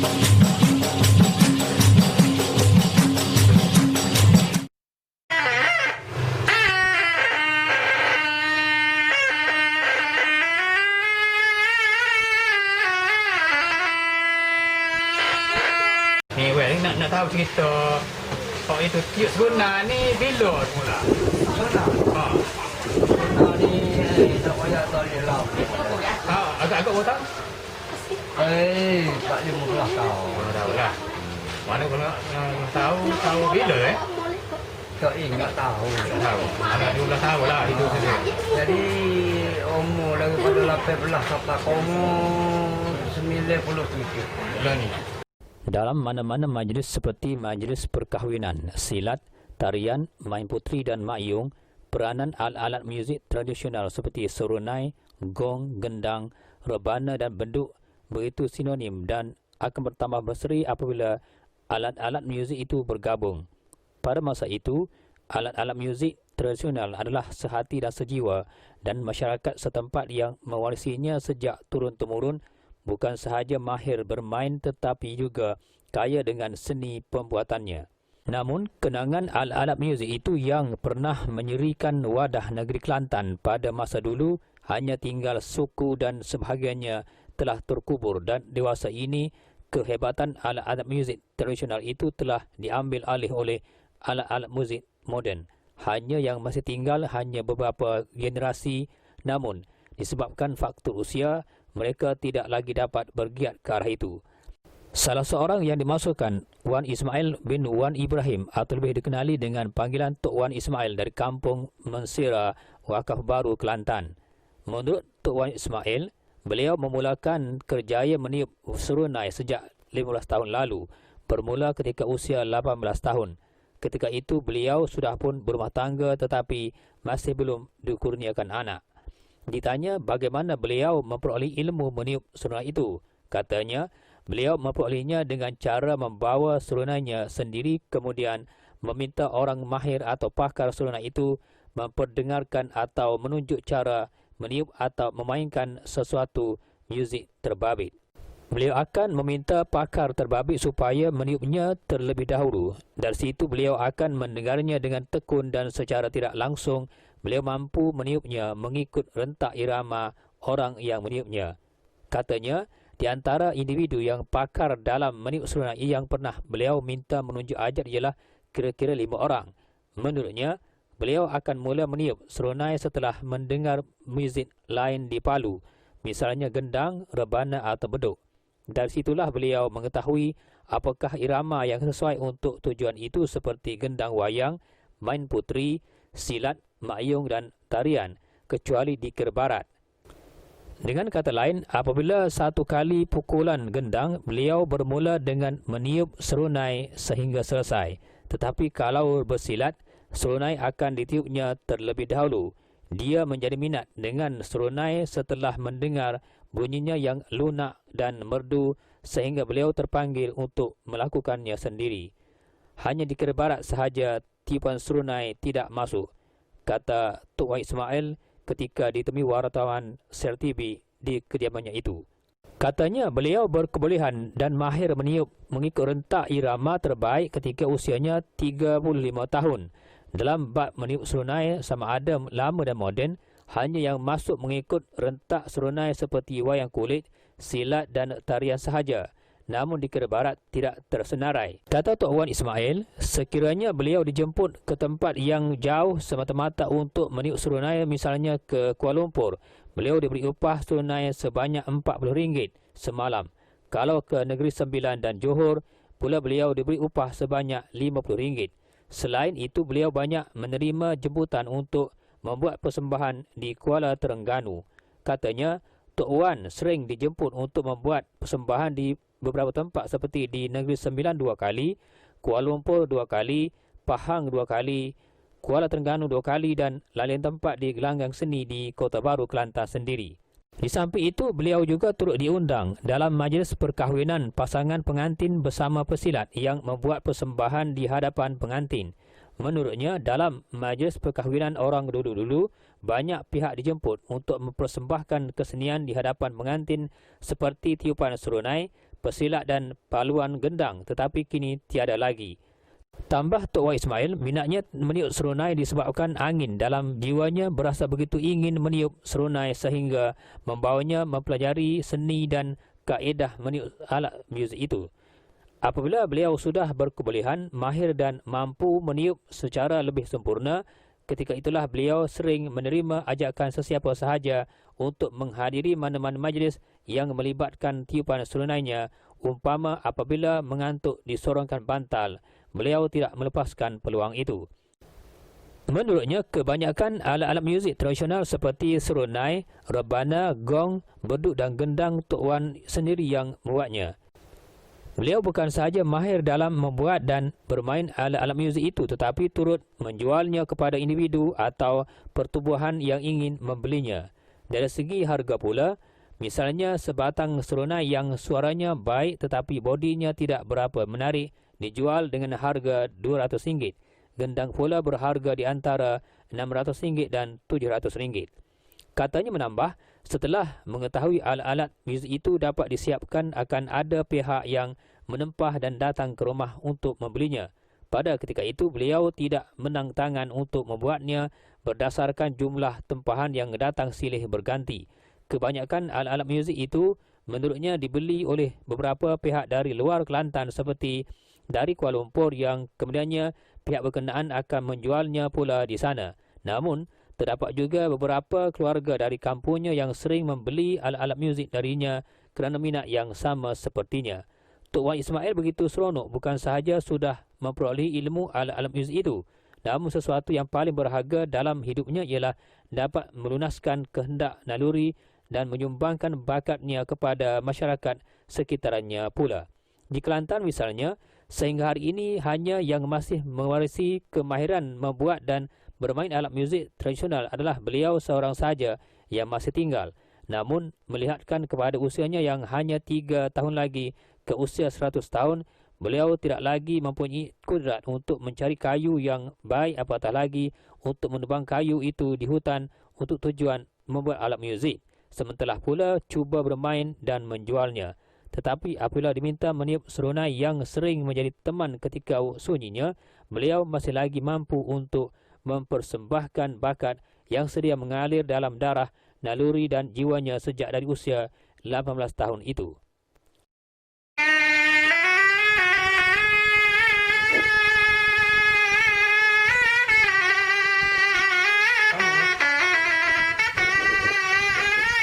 Ni weh nak tahu cerita itu tiup seruna ni bila mula? Seruna. Ha. Seruna ni tak payah tahun lah. Ha, agak-agak berapa tahun? 15 tahun. Tahu lah. Mana kalau tahu bila Tak ingat tahu. Tak tahu. Ada 12 tahun lah hidup dia. Jadi umur daripada 18 sampai umur 97. Bulan ni. Dalam mana-mana majlis seperti majlis perkahwinan, silat, tarian, main putri dan mayung, peranan alat-alat muzik tradisional seperti serunai, gong, gendang, rebana dan beduk begitu sinonim dan akan bertambah berseri apabila alat-alat muzik itu bergabung. Pada masa itu, alat-alat muzik tradisional adalah sehati dan sejiwa dan masyarakat setempat yang mewarisinya sejak turun-temurun bukan sahaja mahir bermain tetapi juga kaya dengan seni pembuatannya. Namun, kenangan alat-alat muzik itu yang pernah menyerikan wadah negeri Kelantan pada masa dulu hanya tinggal suku dan sebahagiannya telah terkubur dan dewasa ini kehebatan alat-alat muzik tradisional itu telah diambil alih oleh alat-alat muzik moden. Hanya yang masih tinggal hanya beberapa generasi, namun disebabkan faktor usia, mereka tidak lagi dapat bergiat ke arah itu. Salah seorang yang dimasukkan, Wan Ismail bin Wan Ibrahim atau lebih dikenali dengan panggilan Tok Wan Ismail dari kampung Mensira, Wakaf Baru, Kelantan. Menurut Tok Wan Ismail, beliau memulakan kerjaya meniup serunai sejak 15 tahun lalu, bermula ketika usia 18 tahun. Ketika itu beliau sudah pun berumah tangga tetapi masih belum dikurniakan anak. Ditanya bagaimana beliau memperoleh ilmu meniup serunai itu, katanya beliau memperolehnya dengan cara membawa serunainya sendiri kemudian meminta orang mahir atau pakar serunai itu memperdengarkan atau menunjuk cara meniup atau memainkan sesuatu muzik terbabit. Beliau akan meminta pakar terbabit supaya meniupnya terlebih dahulu. Dari situ beliau akan mendengarnya dengan tekun dan secara tidak langsung beliau mampu meniupnya mengikut rentak irama orang yang meniupnya. Katanya, di antara individu yang pakar dalam meniup serunai yang pernah beliau minta menunjuk ajar ialah kira-kira 5 orang. Menurutnya, beliau akan mula meniup serunai setelah mendengar muzik lain di Palu, misalnya gendang, rebana atau beduk. Dari situlah beliau mengetahui apakah irama yang sesuai untuk tujuan itu seperti gendang wayang, main putri, silat, mayung dan tarian, kecuali di Kira Barat. Dengan kata lain, apabila satu kali pukulan gendang, beliau bermula dengan meniup serunai sehingga selesai. Tetapi kalau bersilat, serunai akan ditiupnya terlebih dahulu. Dia menjadi minat dengan serunai setelah mendengar bunyinya yang lunak dan merdu sehingga beliau terpanggil untuk melakukannya sendiri. Hanya di Kira Barat sahaja tiupan serunai tidak masuk, kata Tok Wan Ismail ketika ditemui wartawan Sel TV di kediamannya itu. Katanya beliau berkebolehan dan mahir meniup mengikut rentak irama terbaik ketika usianya 35 tahun. Dalam bab meniup serunai sama ada lama dan moden, hanya yang masuk mengikut rentak serunai seperti wayang kulit, silat dan tarian sahaja. Namun di Kira Barat tidak tersenarai. Kata Tok Wan Ismail, sekiranya beliau dijemput ke tempat yang jauh semata-mata untuk meniup serunai, misalnya ke Kuala Lumpur, beliau diberi upah serunai sebanyak RM40 semalam. Kalau ke Negeri Sembilan dan Johor, pula beliau diberi upah sebanyak RM50. Selain itu, beliau banyak menerima jemputan untuk membuat persembahan di Kuala Terengganu. Katanya, Tok Wan sering dijemput untuk membuat persembahan di beberapa tempat seperti di Negeri Sembilan 2 kali, Kuala Lumpur 2 kali, Pahang 2 kali, Kuala Terengganu 2 kali dan lain tempat di gelanggang seni di Kota Baru, Kelantan sendiri. Di samping itu, beliau juga turut diundang dalam majlis perkahwinan pasangan pengantin bersama pesilat yang membuat persembahan di hadapan pengantin. Menurutnya, dalam majlis perkahwinan orang dulu-dulu, banyak pihak dijemput untuk mempersembahkan kesenian di hadapan pengantin seperti tiupan serunai, pesilat dan paluan gendang, tetapi kini tiada lagi. Tambah Tok Wai Ismail, minatnya meniup serunai disebabkan angin dalam jiwanya berasa begitu ingin meniup serunai sehingga membawanya mempelajari seni dan kaedah meniup alat muzik itu. Apabila beliau sudah berkebolehan, mahir dan mampu meniup secara lebih sempurna, ketika itulah beliau sering menerima ajakan sesiapa sahaja untuk menghadiri mana-mana majlis yang melibatkan tiupan serunainya, umpama apabila mengantuk disorongkan bantal. Beliau tidak melepaskan peluang itu. Menurutnya, kebanyakan alat-alat muzik tradisional seperti serunai, rebana, gong, beduk dan gendang Tok Wan sendiri yang membuatnya. Beliau bukan sahaja mahir dalam membuat dan bermain alat-alat muzik itu, tetapi turut menjualnya kepada individu atau pertubuhan yang ingin membelinya. Dari segi harga pula, misalnya sebatang serunai yang suaranya baik tetapi bodinya tidak berapa menarik dijual dengan harga RM200. Gendang pula berharga di antara RM600 dan RM700. Katanya menambah, setelah mengetahui alat-alat muzik itu dapat disiapkan, akan ada pihak yang menempah dan datang ke rumah untuk membelinya. Pada ketika itu, beliau tidak menang tangan untuk membuatnya berdasarkan jumlah tempahan yang datang silih berganti. Kebanyakan alat-alat muzik itu menurutnya dibeli oleh beberapa pihak dari luar Kelantan seperti dari Kuala Lumpur, yang kemudiannya pihak berkenaan akan menjualnya pula di sana. Namun, terdapat juga beberapa keluarga dari kampungnya yang sering membeli alat-alat muzik darinya kerana minat yang sama sepertinya. Tok Wan Ismail begitu seronok bukan sahaja sudah memperolehi ilmu alat-alat muzik itu, namun sesuatu yang paling berharga dalam hidupnya ialah dapat melunaskan kehendak naluri dan menyumbangkan bakatnya kepada masyarakat sekitarannya pula. Di Kelantan misalnya, sehingga hari ini hanya yang masih mewarisi kemahiran membuat dan bermain alat muzik tradisional adalah beliau seorang saja yang masih tinggal. Namun, melihatkan kepada usianya yang hanya 3 tahun lagi ke usia 100 tahun, beliau tidak lagi mempunyai kudrat untuk mencari kayu yang baik, apatah lagi untuk menebang kayu itu di hutan untuk tujuan membuat alat muzik. Sementara pula cuba bermain dan menjualnya. Tetapi apabila diminta meniup serunai yang sering menjadi teman ketika sunyinya, beliau masih lagi mampu untuk mempersembahkan bakat yang sedia mengalir dalam darah, naluri dan jiwanya sejak dari usia 18 tahun itu.